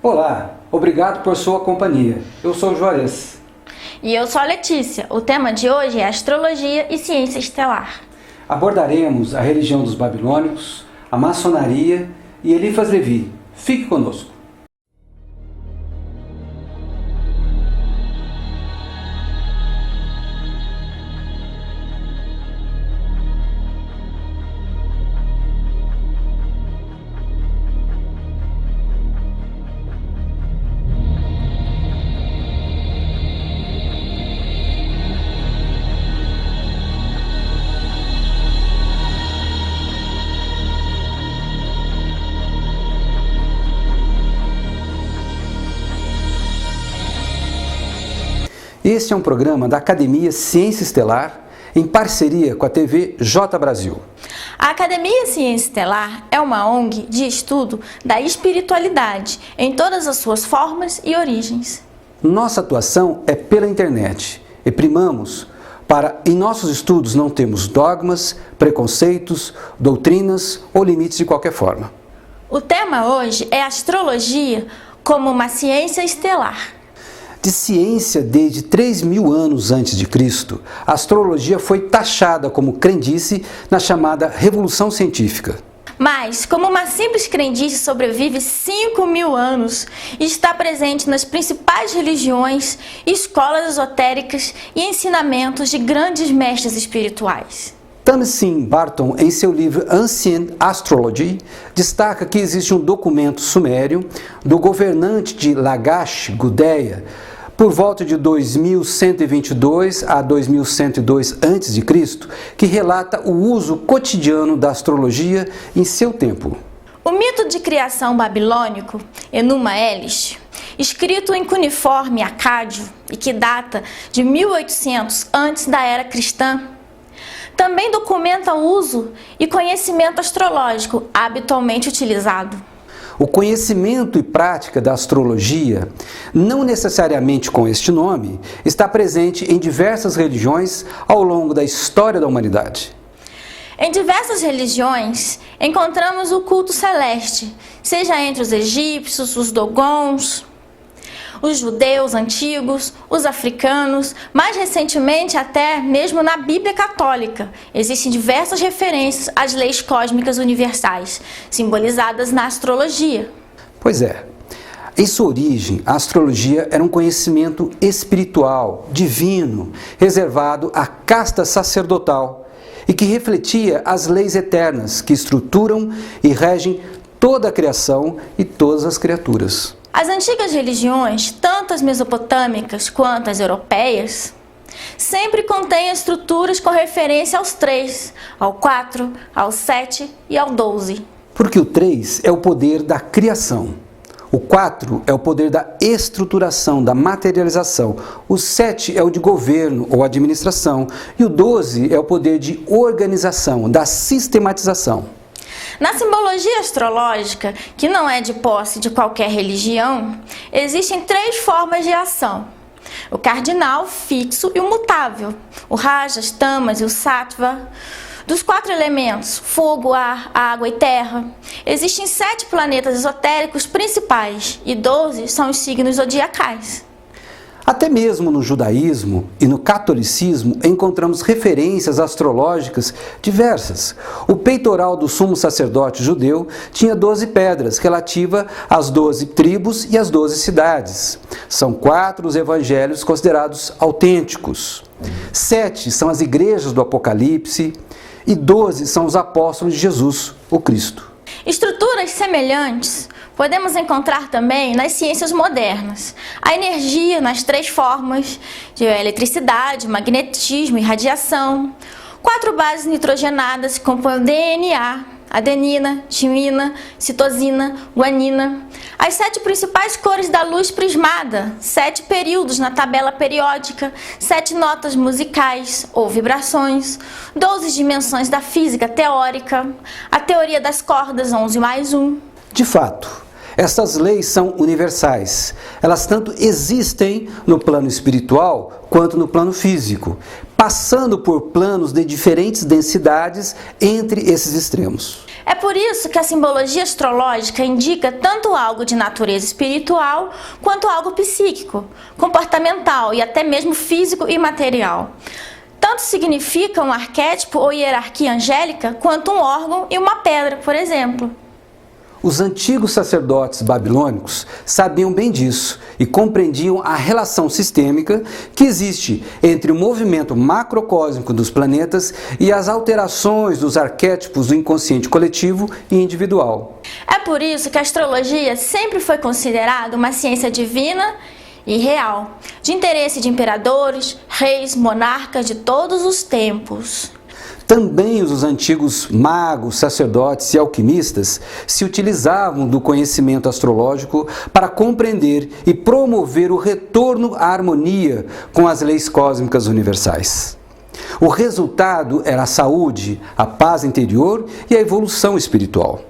Olá, obrigado por sua companhia. Eu sou o Juarez. E eu sou a Letícia. O tema de hoje é astrologia e ciência estelar. Abordaremos a religião dos babilônicos, a maçonaria e Eliphas Levi. Fique conosco. Este é um programa da Academia Ciência Estelar, em parceria com a TV J Brasil. A Academia Ciência Estelar é uma ONG de estudo da espiritualidade em todas as suas formas e origens. Nossa atuação é pela internet e primamos para, em nossos estudos, não termos dogmas, preconceitos, doutrinas ou limites de qualquer forma. O tema hoje é astrologia como uma ciência estelar. De ciência desde 3.000 anos antes de Cristo, a astrologia foi taxada como crendice na chamada Revolução Científica. Mas, como uma simples crendice sobrevive 5.000 anos e está presente nas principais religiões, escolas esotéricas e ensinamentos de grandes mestres espirituais. Tamsin Barton, em seu livro Ancient Astrology, destaca que existe um documento sumério do governante de Lagash, Gudea, por volta de 2122 a 2102 a.C., que relata o uso cotidiano da astrologia em seu tempo. O mito de criação babilônico, Enuma Elish, escrito em cuneiforme acádio e que data de 1800 antes da era cristã, também documenta o uso e conhecimento astrológico habitualmente utilizado. O conhecimento e prática da astrologia, não necessariamente com este nome, está presente em diversas religiões ao longo da história da humanidade. Em diversas religiões, encontramos o culto celeste, seja entre os egípcios, os dogons, os judeus antigos, os africanos, mais recentemente até mesmo na Bíblia Católica. Existem diversas referências às leis cósmicas universais, simbolizadas na astrologia. Pois é, em sua origem, a astrologia era um conhecimento espiritual, divino, reservado à casta sacerdotal e que refletia as leis eternas que estruturam e regem toda a criação e todas as criaturas. As antigas religiões, tanto as mesopotâmicas quanto as europeias, sempre contêm estruturas com referência aos 3, ao 4, ao 7 e ao 12. Porque o 3 é o poder da criação, o 4 é o poder da estruturação, da materialização, o 7 é o de governo ou administração e o 12 é o poder de organização, da sistematização. Na simbologia astrológica, que não é de posse de qualquer religião, existem 3 formas de ação: o cardinal, fixo e o mutável, o rajas, tamas e o sattva. Dos 4 elementos, fogo, ar, água e terra, existem 7 planetas esotéricos principais e 12 são os signos zodiacais. Até mesmo no judaísmo e no catolicismo encontramos referências astrológicas diversas. O peitoral do sumo sacerdote judeu tinha 12 pedras, relativa às 12 tribos e às 12 cidades. São 4 os evangelhos considerados autênticos. 7 são as igrejas do Apocalipse e 12 são os apóstolos de Jesus, o Cristo. Estruturas semelhantes podemos encontrar também nas ciências modernas. A energia nas 3 formas de eletricidade, magnetismo e radiação. 4 bases nitrogenadas que compõem o DNA, adenina, timina, citosina, guanina. As 7 principais cores da luz prismada, 7 períodos na tabela periódica, 7 notas musicais ou vibrações, 12 dimensões da física teórica, a teoria das cordas 11 mais 1. De fato, Essas leis são universais. Elas tanto existem no plano espiritual quanto no plano físico, passando por planos de diferentes densidades entre esses extremos. É por isso que a simbologia astrológica indica tanto algo de natureza espiritual quanto algo psíquico, comportamental e até mesmo físico e material. Tanto significa um arquétipo ou hierarquia angélica quanto um órgão e uma pedra, por exemplo. Os antigos sacerdotes babilônicos sabiam bem disso e compreendiam a relação sistêmica que existe entre o movimento macrocósmico dos planetas e as alterações dos arquétipos do inconsciente coletivo e individual. É por isso que a astrologia sempre foi considerada uma ciência divina e real, de interesse de imperadores, reis, monarcas de todos os tempos. Também os antigos magos, sacerdotes e alquimistas se utilizavam do conhecimento astrológico para compreender e promover o retorno à harmonia com as leis cósmicas universais. O resultado era a saúde, a paz interior e a evolução espiritual.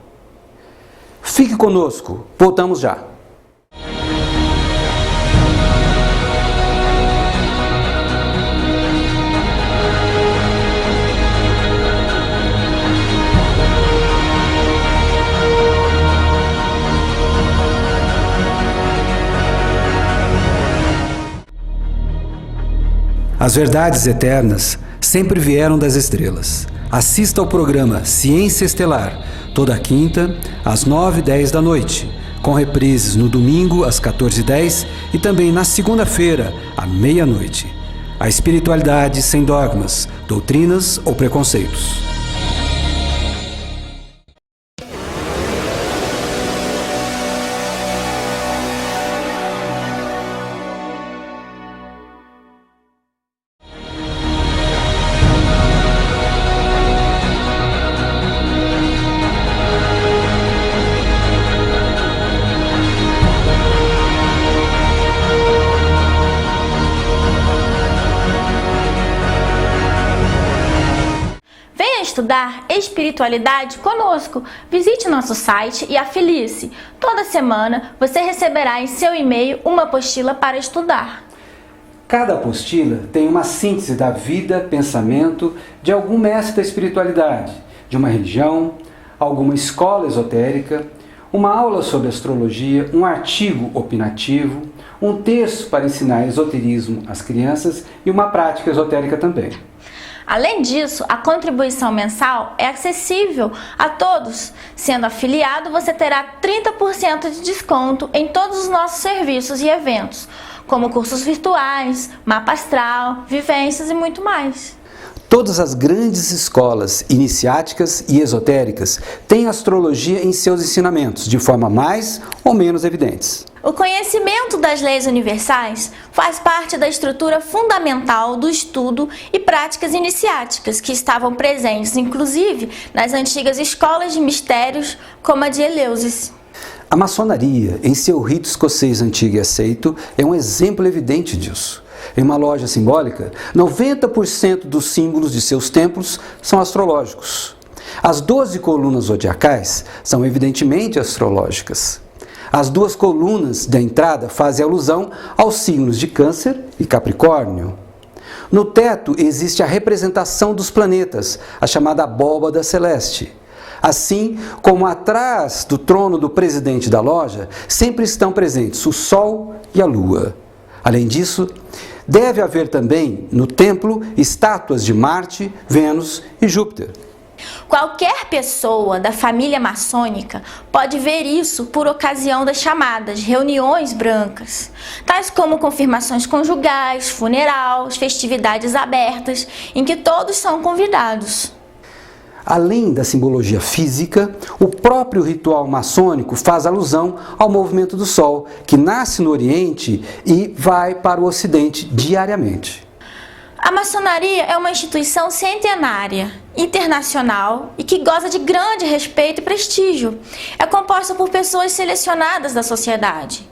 Fique conosco, voltamos já. As verdades eternas sempre vieram das estrelas. Assista ao programa Ciência Estelar, toda quinta, às 9h10 da noite, com reprises no domingo, às 14h10 e também na segunda-feira, à meia-noite. A espiritualidade sem dogmas, doutrinas ou preconceitos. Estudar espiritualidade conosco. Visite nosso site e afilie-se. Toda semana você receberá em seu e-mail uma apostila para estudar. Cada apostila tem uma síntese da vida, pensamento de algum mestre da espiritualidade, de uma religião, alguma escola esotérica, uma aula sobre astrologia, um artigo opinativo, um texto para ensinar esoterismo às crianças e uma prática esotérica também. Além disso, a contribuição mensal é acessível a todos. Sendo afiliado, você terá 30% de desconto em todos os nossos serviços e eventos, como cursos virtuais, mapa astral, vivências e muito mais. Todas as grandes escolas iniciáticas e esotéricas têm astrologia em seus ensinamentos, de forma mais ou menos evidentes. O conhecimento das leis universais faz parte da estrutura fundamental do estudo e práticas iniciáticas que estavam presentes, inclusive, nas antigas escolas de mistérios, como a de Eleusis. A maçonaria, em seu rito escocês antigo e aceito, é um exemplo evidente disso. Em uma loja simbólica, 90% dos símbolos de seus templos são astrológicos. As 12 colunas zodiacais são evidentemente astrológicas. As 2 colunas da entrada fazem alusão aos signos de Câncer e Capricórnio. No teto existe a representação dos planetas, a chamada abóbada celeste. Assim como atrás do trono do presidente da loja, sempre estão presentes o Sol e a Lua. Além disso, deve haver também no templo estátuas de Marte, Vênus e Júpiter. Qualquer pessoa da família maçônica pode ver isso por ocasião das chamadas reuniões brancas, tais como confirmações conjugais, funerais, festividades abertas, em que todos são convidados. Além da simbologia física, o próprio ritual maçônico faz alusão ao movimento do Sol, que nasce no Oriente e vai para o Ocidente diariamente. A maçonaria é uma instituição centenária, internacional e que goza de grande respeito e prestígio. É composta por pessoas selecionadas da sociedade.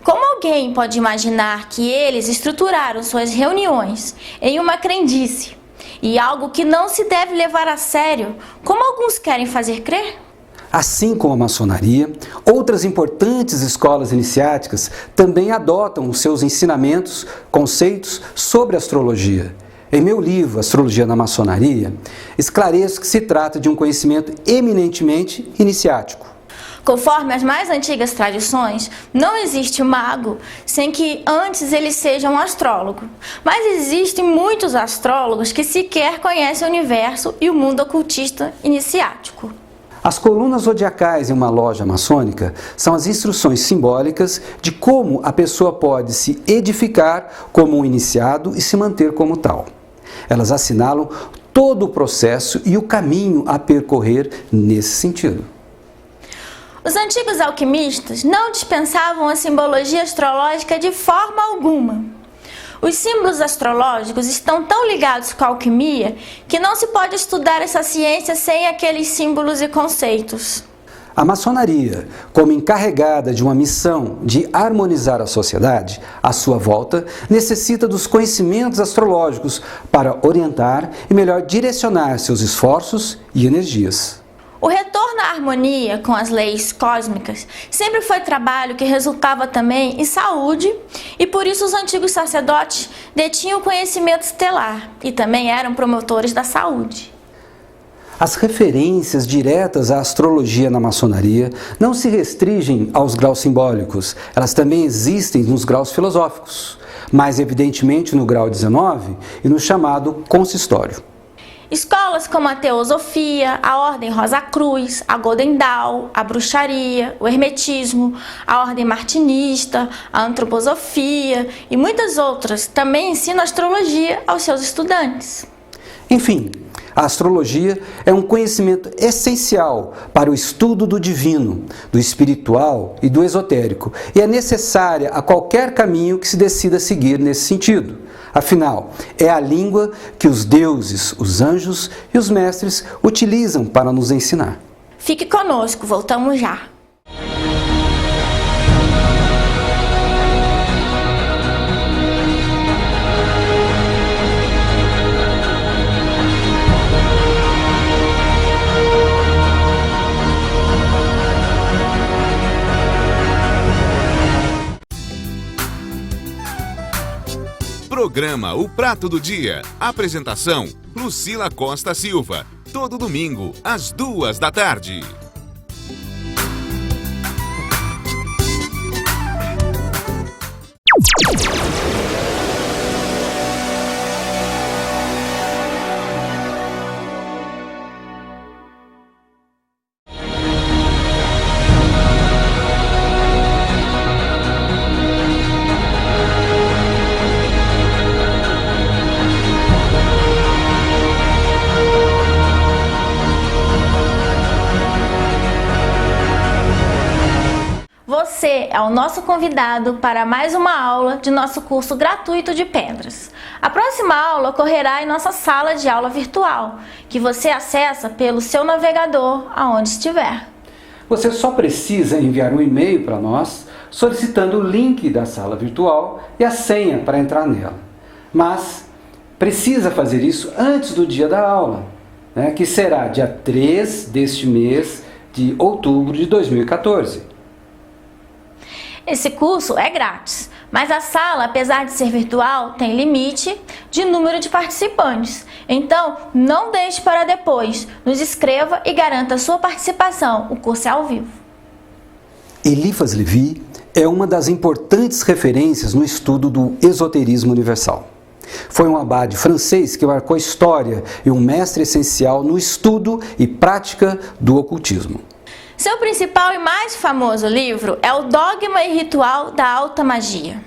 Como alguém pode imaginar que eles estruturaram suas reuniões em uma crendice e algo que não se deve levar a sério, como alguns querem fazer crer? Assim como a maçonaria, outras importantes escolas iniciáticas também adotam os seus ensinamentos, conceitos sobre astrologia. Em meu livro, Astrologia na Maçonaria, esclareço que se trata de um conhecimento eminentemente iniciático. Conforme as mais antigas tradições, não existe mago sem que antes ele seja um astrólogo. Mas existem muitos astrólogos que sequer conhecem o universo e o mundo ocultista iniciático. As colunas zodiacais em uma loja maçônica são as instruções simbólicas de como a pessoa pode se edificar como um iniciado e se manter como tal. Elas assinalam todo o processo e o caminho a percorrer nesse sentido. Os antigos alquimistas não dispensavam a simbologia astrológica de forma alguma. Os símbolos astrológicos estão tão ligados com a alquimia que não se pode estudar essa ciência sem aqueles símbolos e conceitos. A maçonaria, como encarregada de uma missão de harmonizar a sociedade à sua volta, necessita dos conhecimentos astrológicos para orientar e melhor direcionar seus esforços e energias. O retorno à harmonia com as leis cósmicas sempre foi trabalho que resultava também em saúde e por isso os antigos sacerdotes detinham o conhecimento estelar e também eram promotores da saúde. As referências diretas à astrologia na maçonaria não se restringem aos graus simbólicos, elas também existem nos graus filosóficos, mais evidentemente no grau 19 e no chamado consistório. Escolas como a Teosofia, a Ordem Rosa Cruz, a Golden Dawn, a Bruxaria, o Hermetismo, a Ordem Martinista, a Antroposofia e muitas outras também ensinam astrologia aos seus estudantes. Enfim, a astrologia é um conhecimento essencial para o estudo do divino, do espiritual e do esotérico e é necessária a qualquer caminho que se decida seguir nesse sentido. Afinal, é a língua que os deuses, os anjos e os mestres utilizam para nos ensinar. Fique conosco, voltamos já. Programa O Prato do Dia. Apresentação: Lucila Costa Silva. Todo domingo, às 14h. Você é o nosso convidado para mais uma aula de nosso curso gratuito de pedras. A próxima aula ocorrerá em nossa sala de aula virtual, que você acessa pelo seu navegador aonde estiver. Você só precisa enviar um e-mail para nós solicitando o link da sala virtual e a senha para entrar nela. Mas precisa fazer isso antes do dia da aula, que será dia 3 deste mês de outubro de 2014. Esse curso é grátis, mas a sala, apesar de ser virtual, tem limite de número de participantes. Então, não deixe para depois. Nos escreva e garanta a sua participação. O curso é ao vivo. Eliphas Levi é uma das importantes referências no estudo do esoterismo universal. Foi um abade francês que marcou a história e um mestre essencial no estudo e prática do ocultismo. Seu principal e mais famoso livro é o Dogma e Ritual da Alta Magia.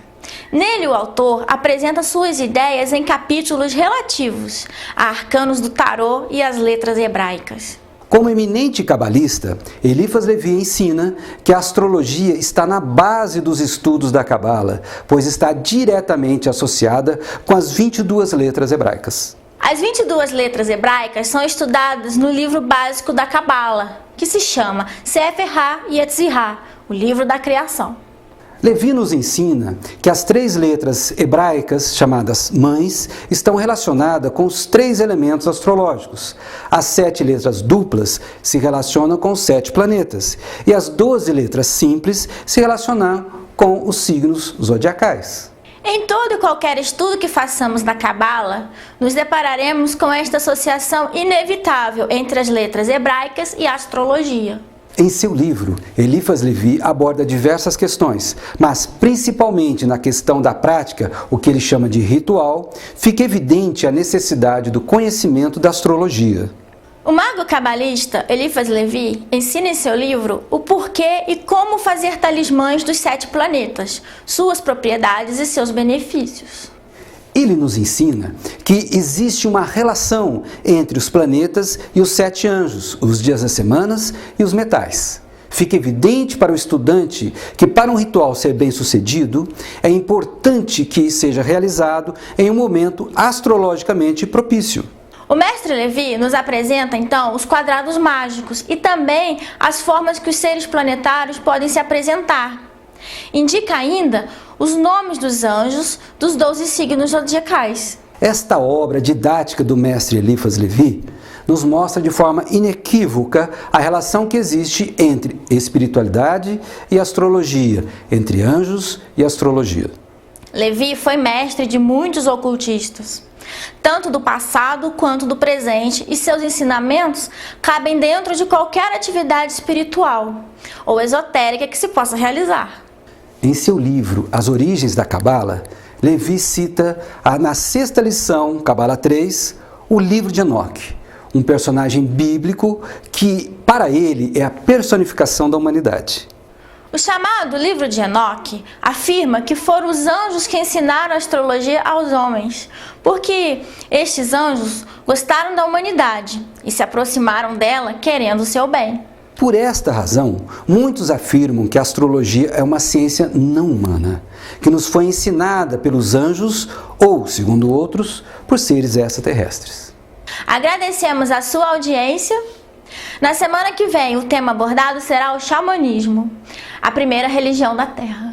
Nele, o autor apresenta suas ideias em capítulos relativos a arcanos do tarô e as letras hebraicas. Como eminente cabalista, Eliphas Levi ensina que a astrologia está na base dos estudos da Cabala, pois está diretamente associada com as 22 letras hebraicas. As 22 letras hebraicas são estudadas no livro básico da Cabala, que se chama Sefer HaYetzirah, o livro da criação. Levi nos ensina que as 3 letras hebraicas, chamadas mães, estão relacionadas com os 3 elementos astrológicos. As 7 letras duplas se relacionam com os 7 planetas. E as 12 letras simples se relacionam com os signos zodiacais. Em todo e qualquer estudo que façamos da Cabala, nos depararemos com esta associação inevitável entre as letras hebraicas e a astrologia. Em seu livro, Eliphas Levi aborda diversas questões, mas principalmente na questão da prática, o que ele chama de ritual, fica evidente a necessidade do conhecimento da astrologia. O mago cabalista Eliphas Levi ensina em seu livro o porquê e como fazer talismãs dos 7 planetas, suas propriedades e seus benefícios. Ele nos ensina que existe uma relação entre os planetas e os 7 anjos, os dias das semanas e os metais. Fica evidente para o estudante que, para um ritual ser bem sucedido, é importante que seja realizado em um momento astrologicamente propício. O mestre Levi nos apresenta, então, os quadrados mágicos e também as formas que os seres planetários podem se apresentar. Indica ainda os nomes dos anjos dos 12 signos zodiacais. Esta obra didática do mestre Eliphas Levi nos mostra de forma inequívoca a relação que existe entre espiritualidade e astrologia, entre anjos e astrologia. Levi foi mestre de muitos ocultistas, tanto do passado quanto do presente, e seus ensinamentos cabem dentro de qualquer atividade espiritual ou esotérica que se possa realizar. Em seu livro As Origens da Cabala, Levi cita na 6ª lição, Cabala 3, o livro de Enoque, um personagem bíblico que, para ele, é a personificação da humanidade. O chamado livro de Enoque afirma que foram os anjos que ensinaram a astrologia aos homens, porque estes anjos gostaram da humanidade e se aproximaram dela querendo o seu bem. Por esta razão, muitos afirmam que a astrologia é uma ciência não humana, que nos foi ensinada pelos anjos ou, segundo outros, por seres extraterrestres. Agradecemos a sua audiência. Na semana que vem, o tema abordado será o xamanismo, a primeira religião da Terra.